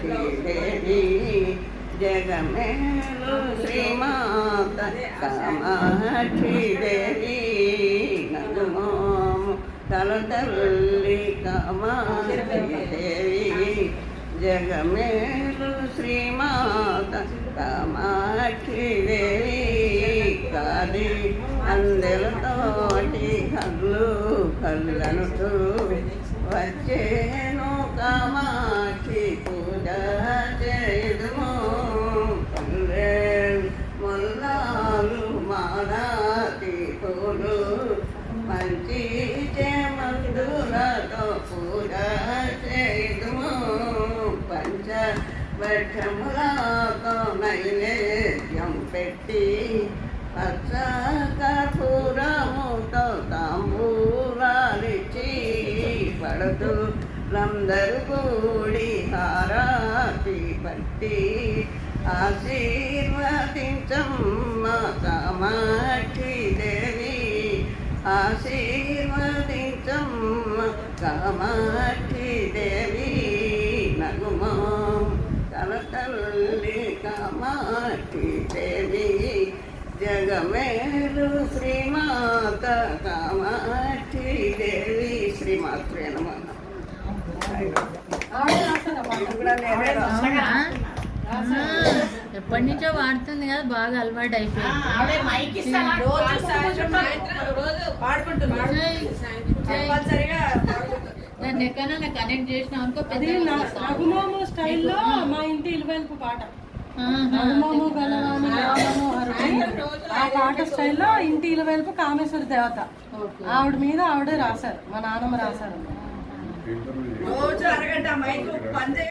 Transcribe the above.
దేవి జగమేలు శ్రీమాత కామాక్షి దేవి నమోము తలతల్లి కామాక్షి దేవి జగమేలు శ్రీమాత కామాక్షి దేవి కాది అందెలతోటి కళ్ళనుతూ వచ్చేను కామాక్షి పూజ చేయుదుము మొల్లాలు మారాతి పూలు మంచి చేమందులతో పూజ చేయుదుము పంచభక్షములతో నైవేద్యం పెట్టి పచ్చ కర్పూరముతో తాంబూలాలిచ్చి పడుతులందరూ కూడి హారతి పట్టి ఆశీర్వదించమ్మ కామాక్షి దేవి ఆశీర్వదించమ్మ కామాక్షి దేవి నగుమో తలతల్లి కామాక్షి దేవి జగమేలు శ్రీమాత కామాక్షి దేవి శ్రీమాత్రే నమః. ఎప్పటి నుంచో వాడుతుంది కదా, బాగా అలవాటు అయిపోయింది. నన్ను ఎక్కడైనా కనెక్ట్ చేసిన అనుకో రఘుమామ స్టైల్లో మా ఇంటి ఇలువెల్పు పాట రఘుమాము గలవామి ఆ పాట స్టైల్లో ఇంటి ఇలువెల్పు కామేశ్వరి దేవత ఆవిడ మీద ఆవిడే రాశారు, మా నాన్నమ్మ రాశారు.